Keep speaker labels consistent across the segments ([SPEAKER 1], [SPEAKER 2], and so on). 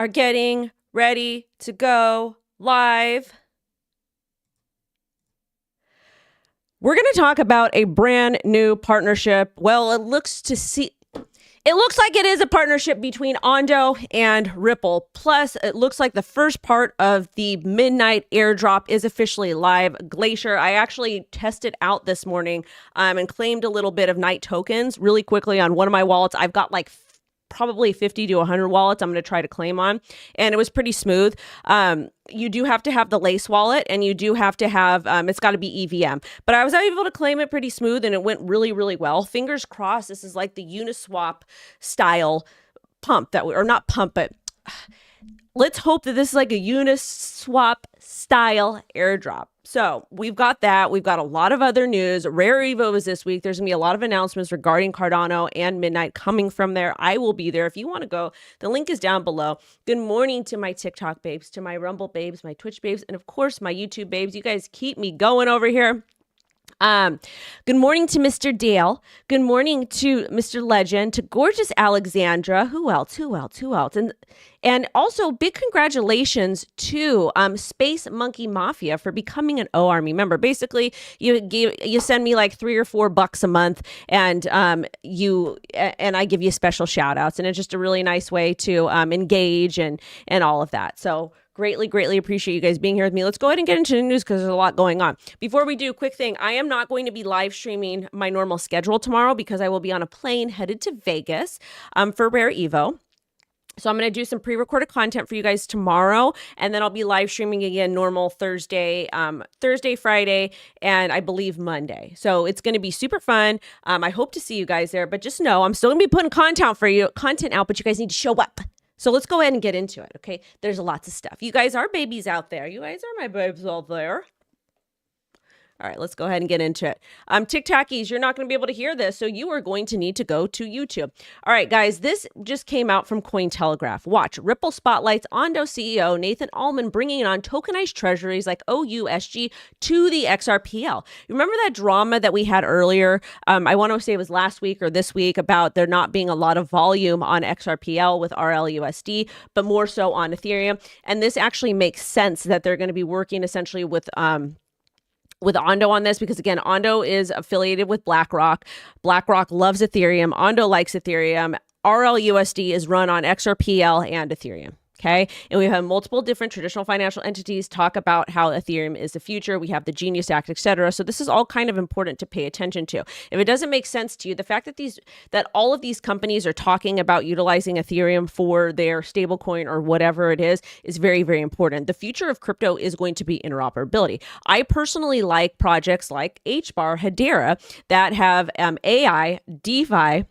[SPEAKER 1] are getting ready to go live. We're going to talk about a brand new partnership. Well, it looks like it is a partnership between Ondo and Ripple. Plus, it looks like the first part of the midnight airdrop is officially live. Glacier, I actually tested out this morning and claimed a little bit of night tokens really quickly on one of my wallets. I've got like probably 50 to 100 wallets I'm going to try to claim on, and it was pretty smooth. You do have to have the Lace wallet, and you do have to have, it's got to be EVM. But I was able to claim it pretty smooth, and it went really, really well. Fingers crossed this is like the Uniswap style pump or not pump, but let's hope that this is like a Uniswap style airdrop. So we've got that. We've got a lot of other news. Rare Evo is this week. There's going to be a lot of announcements regarding Cardano and Midnight coming from there. I will be there. If you want to go, the link is down below. Good morning to my TikTok babes, to my Rumble babes, my Twitch babes, and of course, my YouTube babes. You guys keep me going over here. Good morning to Mr. Dale. Good morning to Mr. Legend, to gorgeous Alexandra. Who else? And also big congratulations to Space Monkey Mafia for becoming an O Army member. Basically, you send me like $3 or $4 a month, and I give you special shout outs, and it's just a really nice way to engage and all of that. So greatly appreciate you guys being here with me. Let's go ahead and get into the news because there's a lot going on. Before we do, quick thing. I am not going to be live streaming my normal schedule tomorrow because I will be on a plane headed to Vegas for Rare Evo. So I'm going to do some pre-recorded content for you guys tomorrow, and then I'll be live streaming again normal Thursday, Friday, and I believe Monday. So it's going to be super fun. I hope to see you guys there, but just know I'm still going to be putting content out, but you guys need to show up. So let's go ahead and get into it, okay? There's lots of stuff. You guys are babies out there. You guys are my babes out there. All right, let's go ahead and get into it. TikTokies, you're not going to be able to hear this, so you are going to need to go to YouTube. All right, guys, this just came out from Cointelegraph. Watch, Ripple spotlights Ondo CEO Nathan Allman bringing on tokenized treasuries like OUSG to the XRPL. Remember that drama that we had earlier? I want to say it was last week or this week about there not being a lot of volume on XRPL with RLUSD, but more so on Ethereum. And this actually makes sense that they're going to be working essentially with Ondo on this because, again, Ondo is affiliated with BlackRock. BlackRock loves Ethereum. Ondo likes Ethereum. RLUSD is run on XRPL and Ethereum. Okay. And we have multiple different traditional financial entities talk about how Ethereum is the future. We have the Genius Act, etc. So this is all kind of important to pay attention to. If it doesn't make sense to you, the fact that all of these companies are talking about utilizing Ethereum for their stablecoin or whatever it is very, very important. The future of crypto is going to be interoperability. I personally like projects like HBAR, Hedera that have AI, DeFi,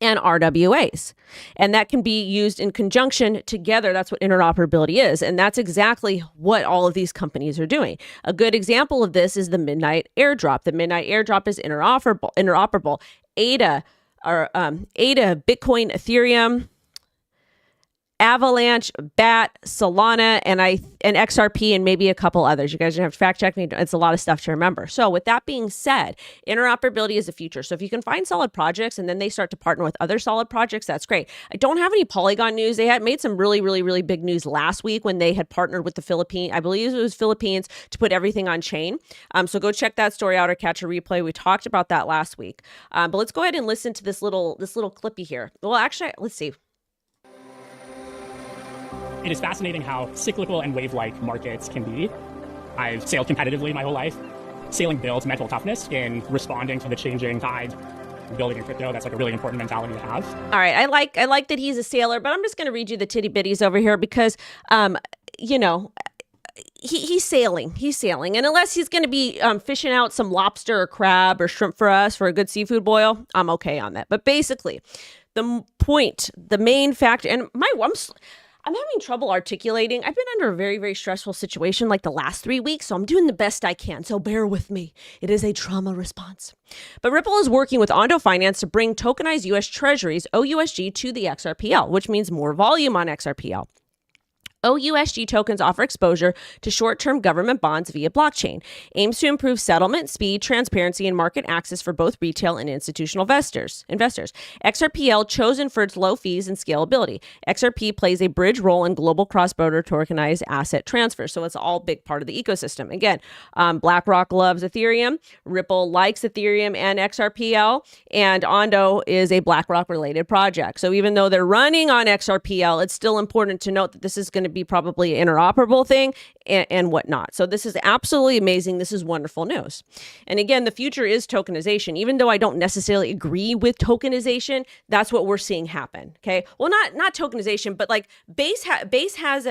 [SPEAKER 1] and RWAs. And that can be used in conjunction together. That's what interoperability is. And that's exactly what all of these companies are doing. A good example of this is the Midnight Airdrop. The Midnight Airdrop is interoperable. ADA, Bitcoin, Ethereum, Avalanche, BAT, Solana, and XRP, and maybe a couple others. You guys don't have to fact check me. It's a lot of stuff to remember. So with that being said, interoperability is the future. So if you can find solid projects and then they start to partner with other solid projects, that's great. I don't have any Polygon news. They had made some really, really, really big news last week when they had partnered with the Philippines. I believe it was Philippines to put everything on chain. So go check that story out or catch a replay. We talked about that last week. But let's go ahead and listen to this little clippy here. Well, actually, let's see.
[SPEAKER 2] It is fascinating how cyclical and wave-like markets can be. I've sailed competitively my whole life. Sailing builds mental toughness in responding to the changing tide. Building in crypto, that's like a really important mentality to have.
[SPEAKER 1] All right, I like that he's a sailor, but I'm just going to read you the titty bitties over here because, he's sailing. And unless he's going to be fishing out some lobster or crab or shrimp for us for a good seafood boil, I'm okay on that. But basically, the main factor, and I'm having trouble articulating. I've been under a very, very stressful situation like the last 3 weeks, so I'm doing the best I can. So bear with me. It is a trauma response. But Ripple is working with Ondo Finance to bring tokenized U.S. Treasuries, OUSG, to the XRPL, which means more volume on XRPL. OUSG tokens offer exposure to short-term government bonds via blockchain, aims to improve settlement, speed, transparency, and market access for both retail and institutional investors. XRPL, chosen for its low fees and scalability. XRP plays a bridge role in global cross-border tokenized asset transfer, so it's all big part of the ecosystem. Again, BlackRock loves Ethereum, Ripple likes Ethereum and XRPL, and Ondo is a BlackRock-related project. So even though they're running on XRPL, it's still important to note that this is going to be probably an interoperable thing and whatnot. So this is absolutely amazing. This is wonderful news. And again, the future is tokenization. Even though I don't necessarily agree with tokenization, that's what we're seeing happen. Okay. Well, not tokenization, but like Base has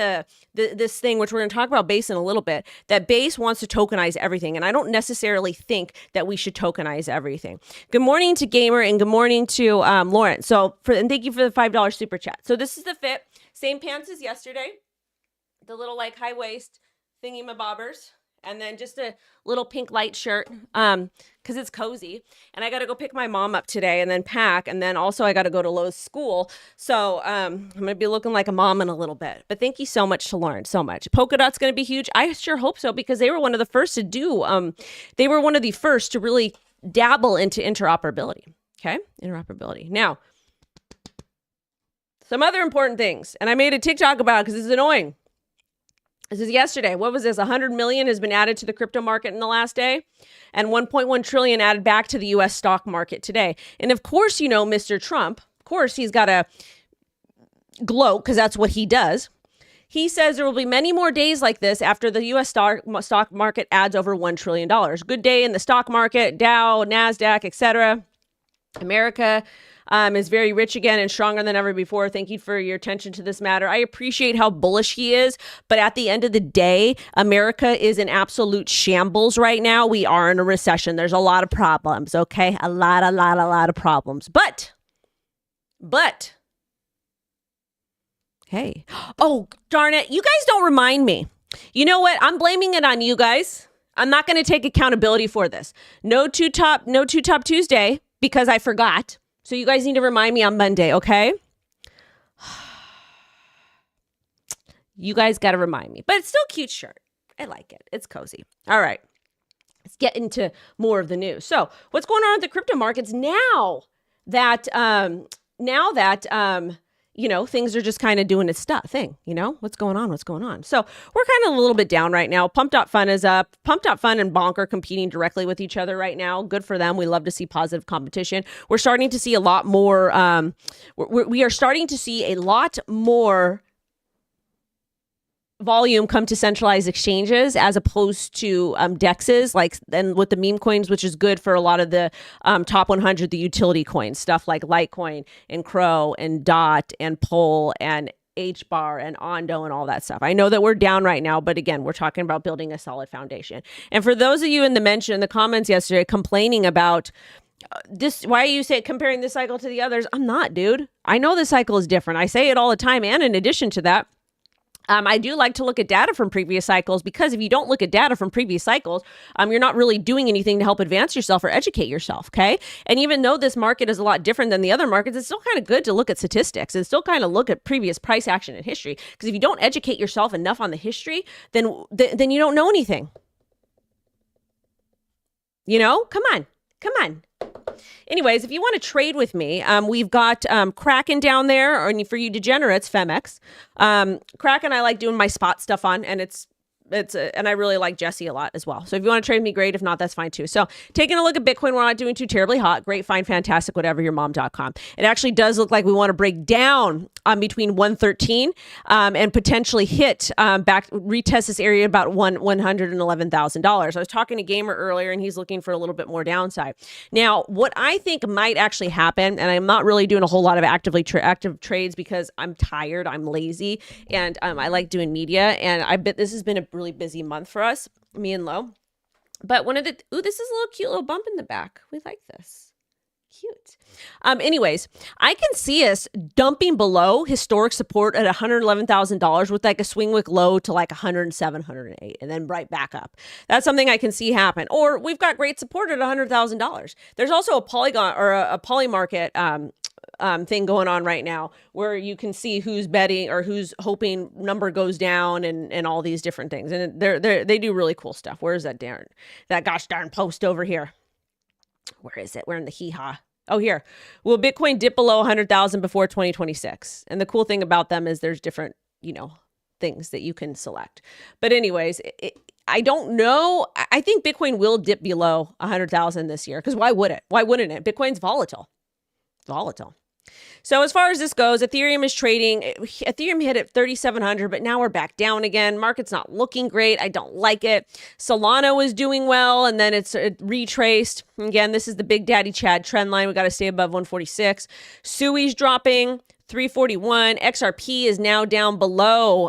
[SPEAKER 1] this thing, which we're going to talk about Base in a little bit, that Base wants to tokenize everything. And I don't necessarily think that we should tokenize everything. Good morning to Gamer and good morning to Lauren. And thank you for the $5 super chat. So this is the fit. Same pants as yesterday. The little like high waist thingy mabobbers, and then just a little pink light shirt because it's cozy. And I got to go pick my mom up today and then pack, and then also I got to go to Lowe's school. So I'm gonna be looking like a mom in a little bit. But thank you so much to Lauren, so much. Polkadot's gonna be huge. I sure hope so, because they were one of the first to do. They were one of the first to really dabble into interoperability. Okay, interoperability. Now, some other important things, and I made a TikTok about it because it's annoying. This is yesterday. What was this? 100 million has been added to the crypto market in the last day, and 1.1 trillion added back to the US stock market today. And of course, you know, Mr. Trump, of course, he's got to gloat because that's what he does. He says there will be many more days like this after the US stock market adds over $1 trillion. Good day in the stock market, Dow, NASDAQ, etc. America is very rich again and stronger than ever before. Thank you for your attention to this matter. I appreciate how bullish he is, but at the end of the day, America is in absolute shambles right now. We are in a recession. There's a lot of problems, okay? A lot of problems. But, hey, oh, darn it. You guys don't remind me. You know what? I'm blaming it on you guys. I'm not going to take accountability for this. No two top Tuesday because I forgot. So you guys need to remind me on Monday, okay? You guys got to remind me. But it's still a cute shirt. I like it. It's cozy. All right. Let's get into more of the news. So what's going on with the crypto markets now that you know, things are just kind of doing its thing, you know, what's going on? So we're kind of a little bit down right now. Pump.fun is up. Pump.fun and Bonk are competing directly with each other right now. Good for them. We love to see positive competition. We're starting to see a lot more, we are starting to see a lot more volume come to centralized exchanges as opposed to dexes, like then with the meme coins, which is good for a lot of the top 100, the utility coins, stuff like Litecoin and Crow and Dot and Pol and HBAR and Ondo and all that stuff. I know that we're down right now, but again, we're talking about building a solid foundation. And for those of you in the comments yesterday complaining about this, why are you comparing this cycle to the others? I'm not, dude. I know this cycle is different. I say it all the time. And in addition to that, I do like to look at data from previous cycles, because if you don't look at data from previous cycles, you're not really doing anything to help advance yourself or educate yourself, okay? And even though this market is a lot different than the other markets, it's still kind of good to look at statistics and still kind of look at previous price action and history. Because if you don't educate yourself enough on the history, then you don't know anything. You know? Come on. Anyways, if you want to trade with me, we've got Kraken down there, or for you degenerates, Femex. Kraken, I like doing my spot stuff on, and and I really like Jesse a lot as well. So if you want to trade me, great. If not, that's fine too. So taking a look at Bitcoin, we're not doing too terribly hot. Great, fine, fantastic, whatever, yourmom.com. It actually does look like we want to break down between 113 and potentially hit retest this area about $111,000. I was talking to Gamer earlier, and he's looking for a little bit more downside. Now, what I think might actually happen, and I'm not really doing a whole lot of active trades because I'm tired, I'm lazy, and I like doing media, and I bet this has been a really busy month for us, me and Lo. But this is a little cute little bump in the back. We like this. Cute. Anyways, I can see us dumping below historic support at $111,000 with like a swing wick low to like 107, 108, and then right back up. That's something I can see happen. Or we've got great support at $100,000. There's also a Polygon or a Poly market thing going on right now where you can see who's betting or who's hoping number goes down and all these different things. And they do really cool stuff. Where is that gosh darn post over here? Where is it? We're in the hee-haw. Oh, here. Will Bitcoin dip below 100,000 before 2026? And the cool thing about them is there's different, things that you can select. But anyways, I don't know. I think Bitcoin will dip below 100,000 this year because why would it? Why wouldn't it? Bitcoin's volatile. So as far as this goes, Ethereum is trading. Ethereum hit at 3,700, but now we're back down again. Market's not looking great. I don't like it. Solana was doing well, and then it's retraced. Again, this is the Big Daddy Chad trend line. We got to stay above 146. Sui's dropping 341. XRP is now down below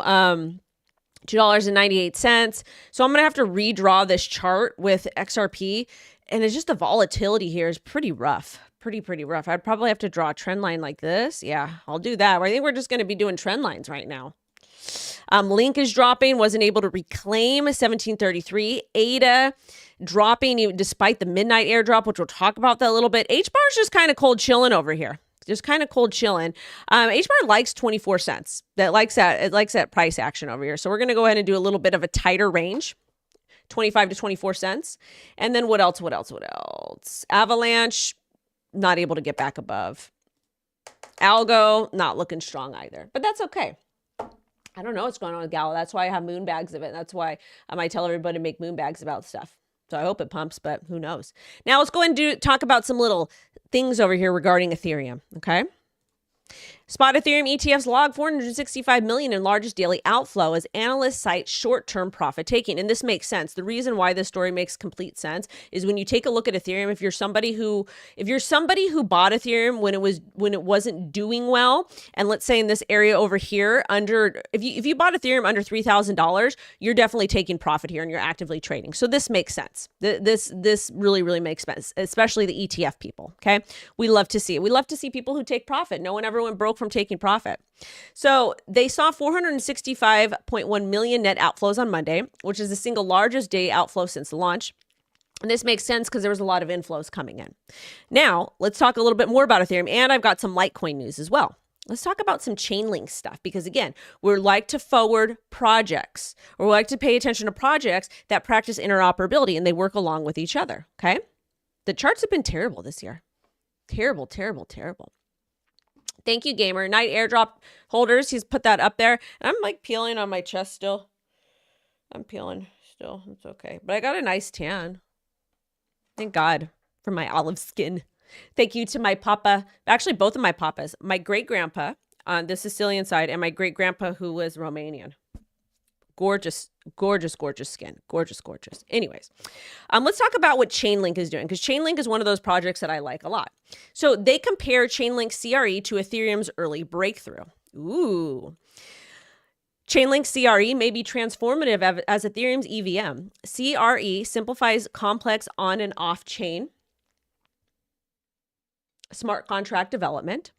[SPEAKER 1] $2.98. So I'm going to have to redraw this chart with XRP, and it's just the volatility here is pretty rough. Pretty rough. I'd probably have to draw a trend line like this. Yeah, I'll do that. I think we're just going to be doing trend lines right now. Link is dropping, wasn't able to reclaim 1733. ADA dropping despite the midnight airdrop, which we'll talk about that a little bit. HBAR is just kind of cold chilling over here. Just kind of cold chilling. HBAR likes 24 cents. It likes that price action over here. So we're going to go ahead and do a little bit of a tighter range. 25 to 24 cents. And then what else? Avalanche, not able to get back above. Algo, not looking strong either, but that's okay. I don't know what's going on with Gallo. That's why I have moon bags of it. That's why I tell everybody to make moon bags about stuff. So I hope it pumps, but who knows? Now let's go and talk about some little things over here regarding Ethereum, okay? Spot Ethereum ETFs log 465 million in largest daily outflow as analysts cite short-term profit taking. And this makes sense. The reason why this story makes complete sense is when you take a look at Ethereum, if you're somebody who bought Ethereum when it wasn't doing well, and let's say in this area over here if you bought Ethereum under $3,000, you're definitely taking profit here and you're actively trading. So this makes sense. This really makes sense, especially the ETF people. Okay, we love to see it. We love to see people who take profit. No one ever went broke from taking profit. So they saw 465.1 million net outflows on Monday, which is the single largest day outflow since the launch. And this makes sense because there was a lot of inflows coming in. Now, let's talk a little bit more about Ethereum, and I've got some Litecoin news as well. Let's talk about some Chainlink stuff because, again, we like to forward projects, or we like to pay attention to projects that practice interoperability and they work along with each other, okay? The charts have been terrible this year. Terrible. Thank you, Gamer. Night airdrop holders. He's put that up there. And I'm like peeling on my chest still. I'm peeling still. It's okay. But I got a nice tan. Thank God for my olive skin. Thank you to my papa. Actually, both of my papas. My great-grandpa on the Sicilian side and my great-grandpa who was Romanian. Gorgeous skin. Gorgeous. Anyways, let's talk about what Chainlink is doing, because Chainlink is one of those projects that I like a lot. So they compare Chainlink CRE to Ethereum's early breakthrough. Ooh. Chainlink CRE may be transformative as Ethereum's EVM. CRE simplifies complex on and off chain smart contract development,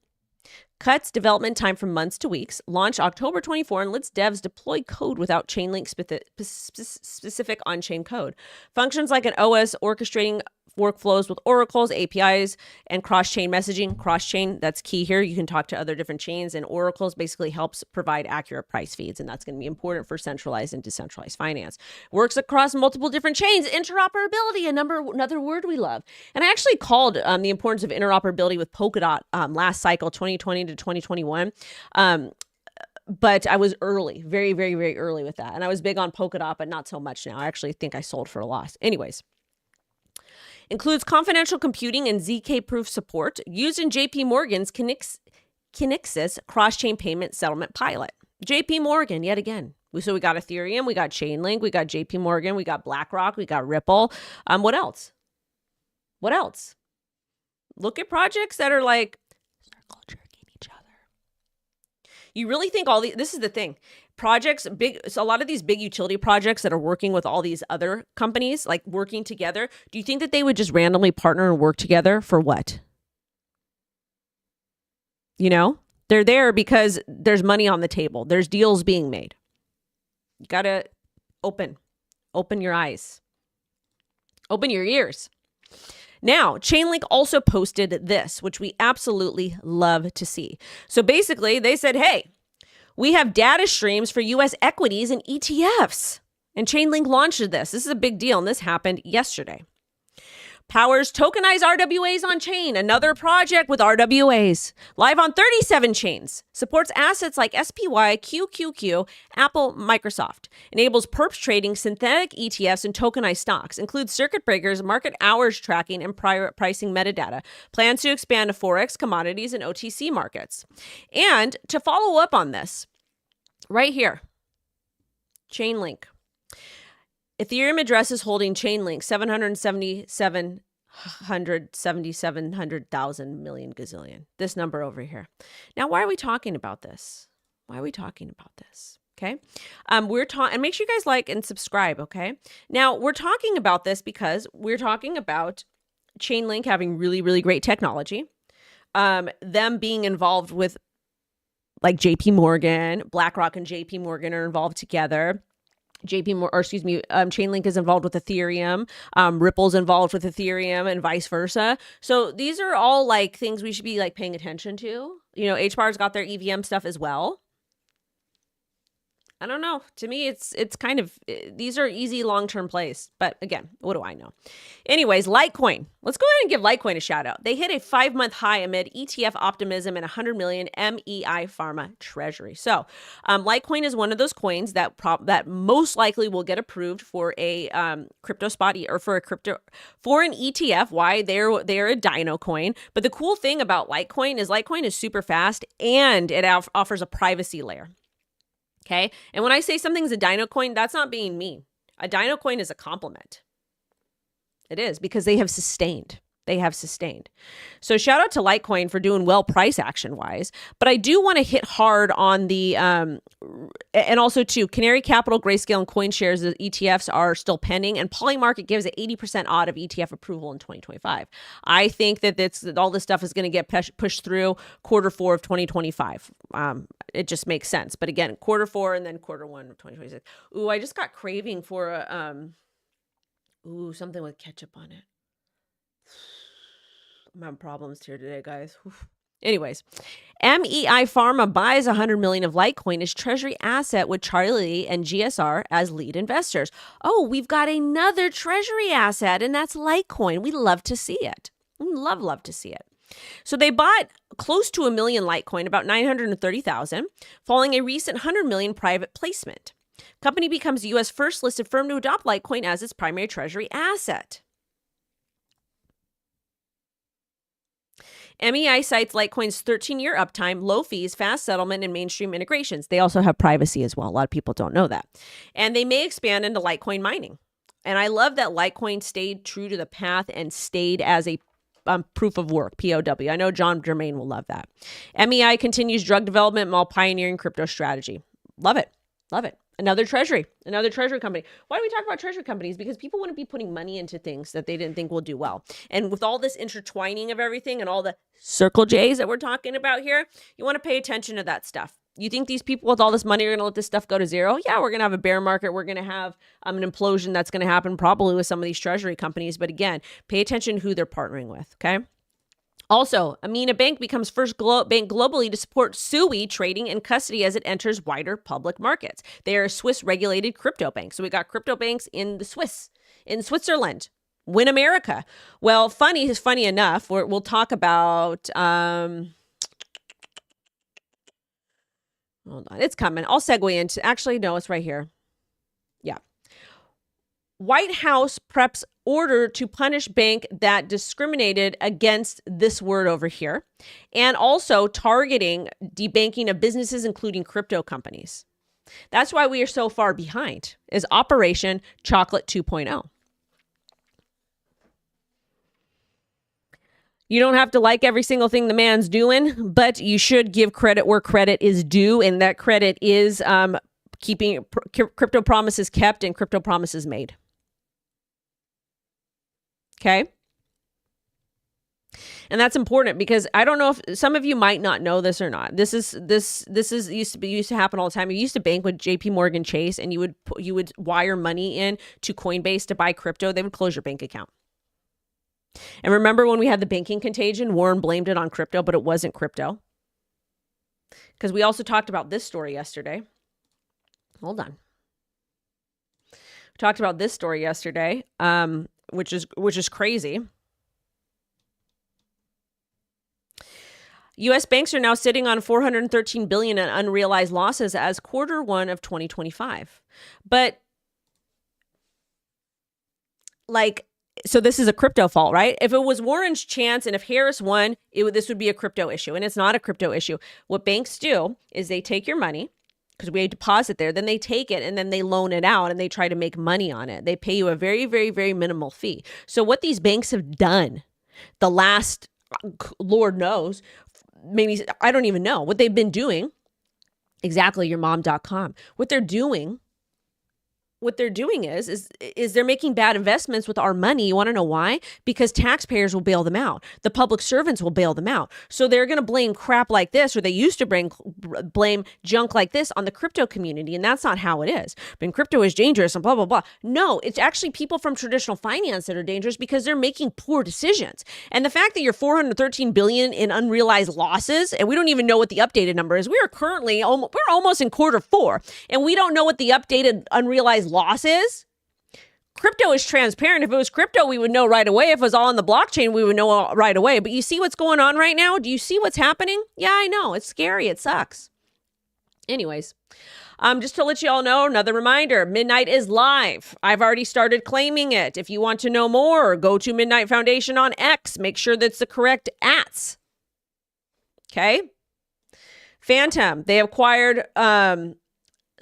[SPEAKER 1] cuts development time from months to weeks, launched October 24, and lets devs deploy code without Chainlink specific on-chain code. Functions like an OS orchestrating workflows with oracles, APIs, and cross-chain messaging. Cross-chain, that's key here. You can talk to other different chains, and oracles basically helps provide accurate price feeds, and that's going to be important for centralized and decentralized finance. Works across multiple different chains. Interoperability, another word we love. And I actually called the importance of interoperability with Polkadot last cycle, 2020 to 2021. But I was early, very early with that. And I was big on Polkadot, but not so much now. I actually think I sold for a loss. Anyways. Includes confidential computing and ZK proof support used in JP Morgan's Kinexys cross-chain payment settlement pilot. JP Morgan, yet again. So we got Ethereum, we got Chainlink, we got JP Morgan, we got BlackRock, we got Ripple. What else? Look at projects that are like circle jerking each other. You really think this is the thing. Projects, so a lot of these big utility projects that are working with all these other companies, like working together, do you think that they would just randomly partner and work together for what? They're there because there's money on the table. There's deals being made. You got to open your eyes, open your ears. Now, Chainlink also posted this, which we absolutely love to see. So basically, they said, hey, we have data streams for US equities and ETFs. And Chainlink launched this. This is a big deal, and this happened yesterday. Powers tokenized RWAs on chain, another project with RWAs. Live on 37 chains. Supports assets like SPY, QQQ, Apple, Microsoft. Enables perps trading, synthetic ETFs, and tokenized stocks. Includes circuit breakers, market hours tracking, and pricing metadata. Plans to expand to Forex, commodities, and OTC markets. And to follow up on this, right here, Chainlink. Ethereum addresses holding Chainlink 777,000 million gazillion. This number over here. Now, why are we talking about this? Why are we talking about this? Okay. We're talking, and make sure you guys like and subscribe. Okay. Now, we're talking about this because we're talking about Chainlink having really, really great technology. Them being involved with like JP Morgan, BlackRock and JP Morgan are involved together. Chainlink is involved with Ethereum, Ripple's involved with Ethereum, and vice versa. So these are all like things we should be like paying attention to. You know, HBAR's got their EVM stuff as well. I don't know. To me, it's kind of, these are easy long-term plays. But again, what do I know? Anyways, Litecoin. Let's go ahead and give Litecoin a shout out. They hit a 5-month high amid ETF optimism and 100 million MEI Pharma treasury. So Litecoin is one of those coins that most likely will get approved for a crypto spot or for an ETF. Why? They're a dino coin. But the cool thing about Litecoin is super fast and it offers a privacy layer. Okay. And when I say something's a dino coin, that's not being mean. A dino coin is a compliment. It is, because they have sustained. So shout out to Litecoin for doing well price action wise. But I do want to hit hard on the, and also too, Canary Capital, Grayscale, and CoinShares, the ETFs are still pending. And Polymarket gives it 80% odd of ETF approval in 2025. I think that all this stuff is going to get pushed through Q4 of 2025. It just makes sense. But again, Q4 and then Q1 of 2026. Ooh, I just got craving for a, something with ketchup on it. I'm having problems here today, guys. Oof. Anyways, MEI Pharma buys 100 million of Litecoin as treasury asset with Charlie and GSR as lead investors. Oh, we've got another treasury asset, and that's Litecoin. We love to see it. We love to see it. So they bought close to 1 million Litecoin, about 930,000, following a recent 100 million private placement. Company becomes the U.S. first listed firm to adopt Litecoin as its primary treasury asset. MEI cites Litecoin's 13-year uptime, low fees, fast settlement, and mainstream integrations. They also have privacy as well. A lot of people don't know that. And they may expand into Litecoin mining. And I love that Litecoin stayed true to the path and stayed as a proof of work, POW. I know John Germain will love that. MEI continues drug development while pioneering crypto strategy. Love it. Another treasury company. Why do we talk about treasury companies? Because people wouldn't be putting money into things that they didn't think will do well. And with all this intertwining of everything and all the circle J's that we're talking about here, you want to pay attention to that stuff. You think these people with all this money are going to let this stuff go to zero? Yeah, we're going to have a bear market. We're going to have an implosion that's going to happen probably with some of these treasury companies. But again, pay attention to who they're partnering with, okay? Also, Amina Bank becomes first bank globally to support SUI trading and custody as it enters wider public markets. They are a Swiss-regulated crypto bank. So we got crypto banks in Switzerland. Win America. Well, funny enough, we'll talk about... hold on, it's coming. I'll segue into... Actually, no, it's right here. Yeah. White House preps order to punish bank that discriminated against this word over here, and also targeting debanking of businesses, including crypto companies. That's why we are so far behind, is Operation Chocolate 2.0. You don't have to like every single thing the man's doing, but you should give credit where credit is due, and that credit is keeping crypto promises kept and crypto promises made. Okay. And that's important because I don't know if some of you might not know this or not. This is used to happen all the time. You used to bank with JP Morgan Chase, and you would wire money in to Coinbase to buy crypto. They would close your bank account. And remember when we had the banking contagion, Warren blamed it on crypto, but it wasn't crypto. Because we also talked about this story yesterday. Hold on. We talked about this story yesterday, which is crazy. U.S. banks are now sitting on $413 billion in unrealized losses as Q1 of 2025. But so this is a crypto fault, right? If it was Warren's chance and if Harris won, this would be a crypto issue. And it's not a crypto issue. What banks do is they take your money, because we deposit there, then they take it and then they loan it out and they try to make money on it. They pay you a very, very, very minimal fee. So what these banks have done the last, Lord knows, maybe, I don't even know what they've been doing. Exactly, yourmom.com. What they're doing is they're making bad investments with our money. You want to know why? Because taxpayers will bail them out. The public servants will bail them out. So they're going to blame crap like this, or they used to blame junk like this on the crypto community. And that's not how it is. But crypto is dangerous and blah, blah, blah. No, it's actually people from traditional finance that are dangerous because they're making poor decisions. And the fact that you're $413 billion in unrealized losses, and we don't even know what the updated number is. We're almost in Q4, and we don't know what the updated unrealized loss is. Crypto is transparent. If it was crypto, we would know right away. If it was all on the blockchain, we would know right away. But you see what's going on right now? Do you see what's happening? Yeah, I know. It's scary. It sucks. Anyways, just to let you all know, another reminder, Midnight is live. I've already started claiming it. If you want to know more, go to Midnight Foundation on X. Make sure that's the correct @. Okay? Phantom, they acquired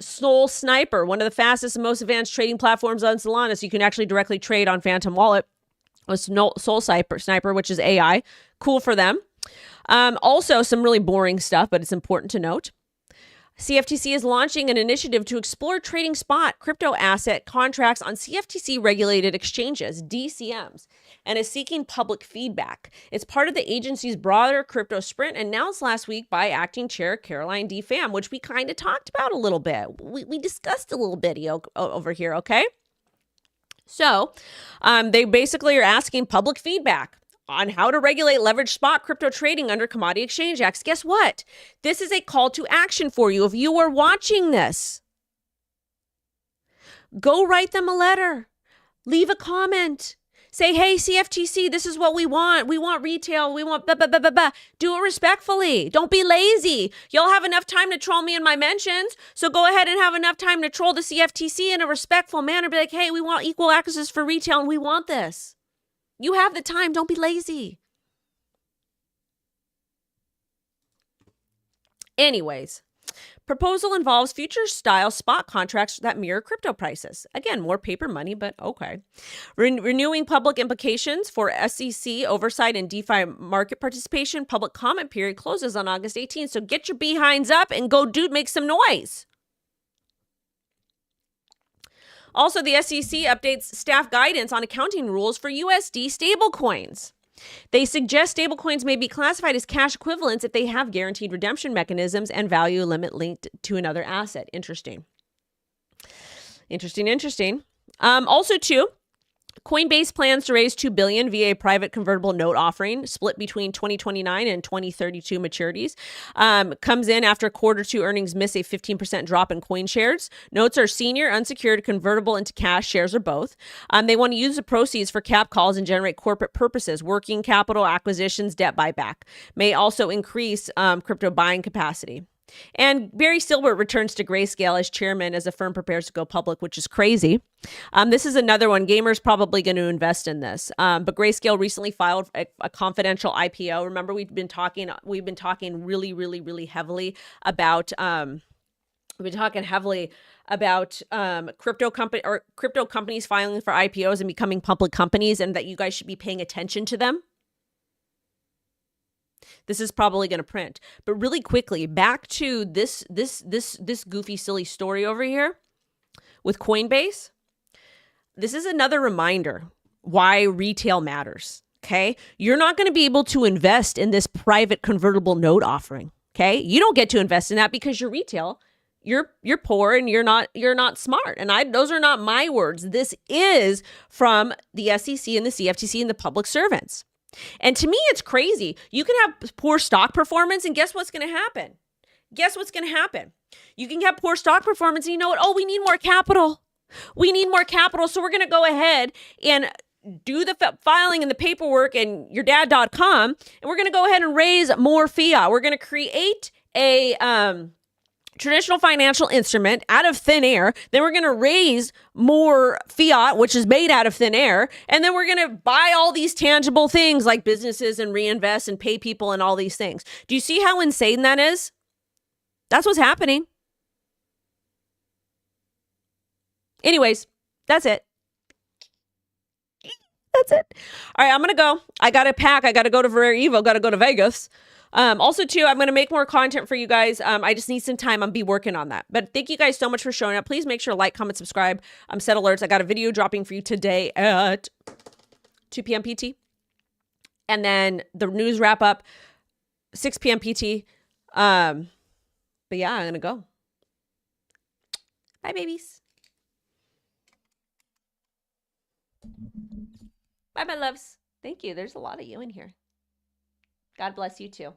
[SPEAKER 1] Soul Sniper, one of the fastest and most advanced trading platforms on Solana. So you can actually directly trade on Phantom Wallet with Soul Sniper, which is AI. Cool for them. Also, some really boring stuff, but it's important to note. CFTC is launching an initiative to explore trading spot crypto asset contracts on CFTC regulated exchanges, DCMs, and is seeking public feedback. It's part of the agency's broader crypto sprint announced last week by Acting Chair Caroline D. Pham, which we kind of talked about a little bit. We discussed a little bit over here, okay? So they basically are asking public feedback on how to regulate leveraged spot crypto trading under Commodity Exchange Acts. Guess what? This is a call to action for you. If you are watching this, go write them a letter. Leave a comment. Say, hey, CFTC, this is what we want. We want retail. We want blah, blah, blah, blah, blah. Do it respectfully. Don't be lazy. Y'all have enough time to troll me in my mentions. So go ahead and have enough time to troll the CFTC in a respectful manner. Be like, hey, we want equal access for retail and we want this. You have the time. Don't be lazy. Anyways, proposal involves future-style spot contracts that mirror crypto prices. Again, more paper money, but okay. Renewing public implications for SEC oversight and DeFi market participation. Public comment period closes on August 18th. So get your behinds up and go, make some noise. Also, the SEC updates staff guidance on accounting rules for USD stablecoins. They suggest stablecoins may be classified as cash equivalents if they have guaranteed redemption mechanisms and value limit linked to another asset. Interesting. Also, too, Coinbase plans to raise $2 billion via a private convertible note offering split between 2029 and 2032 maturities. Comes in after Q2 earnings miss a 15% drop in coin shares. Notes are senior, unsecured, convertible into cash, shares, or both. They want to use the proceeds for cap calls and generate corporate purposes, working capital, acquisitions, debt buyback. May also increase crypto buying capacity. And Barry Silbert returns to Grayscale as chairman as the firm prepares to go public, which is crazy. This is another one. Gamers probably going to invest in this. But Grayscale recently filed a confidential IPO. Remember, we've been talking really, really, really heavily about crypto companies filing for IPOs and becoming public companies, and that you guys should be paying attention to them. This is probably going to print. But really quickly, back to this goofy, silly story over here with Coinbase. This is another reminder why retail matters, okay? You're not going to be able to invest in this private convertible note offering, okay? You don't get to invest in that because you're retail. you're poor and you're not smart. And those are not my words. This is from the SEC and the CFTC and the public servants. And to me, it's crazy. You can have poor stock performance, and guess what's going to happen? Guess what's going to happen? You can have poor stock performance, and you know what? Oh, we need more capital. We need more capital. So we're going to go ahead and do the filing and the paperwork and yourdad.com, and we're going to go ahead and raise more fiat. We're going to create a traditional financial instrument out of thin air. Then we're going to raise more fiat, which is made out of thin air. And then we're going to buy all these tangible things like businesses and reinvest and pay people and all these things. Do you see how insane that is? That's what's happening. Anyways, that's it. That's it. All right, I'm going to go. I got to pack. I got to go to Evo. Got to go to Vegas. Also, too, I'm going to make more content for you guys. I just need some time. I'll be working on that. But thank you guys so much for showing up. Please make sure to like, comment, subscribe. Set alerts. I got a video dropping for you today at 2 p.m. PT. And then the news wrap up 6 p.m. PT. But yeah, I'm going to go. Bye, babies. Bye, my loves. Thank you. There's a lot of you in here. God bless you too.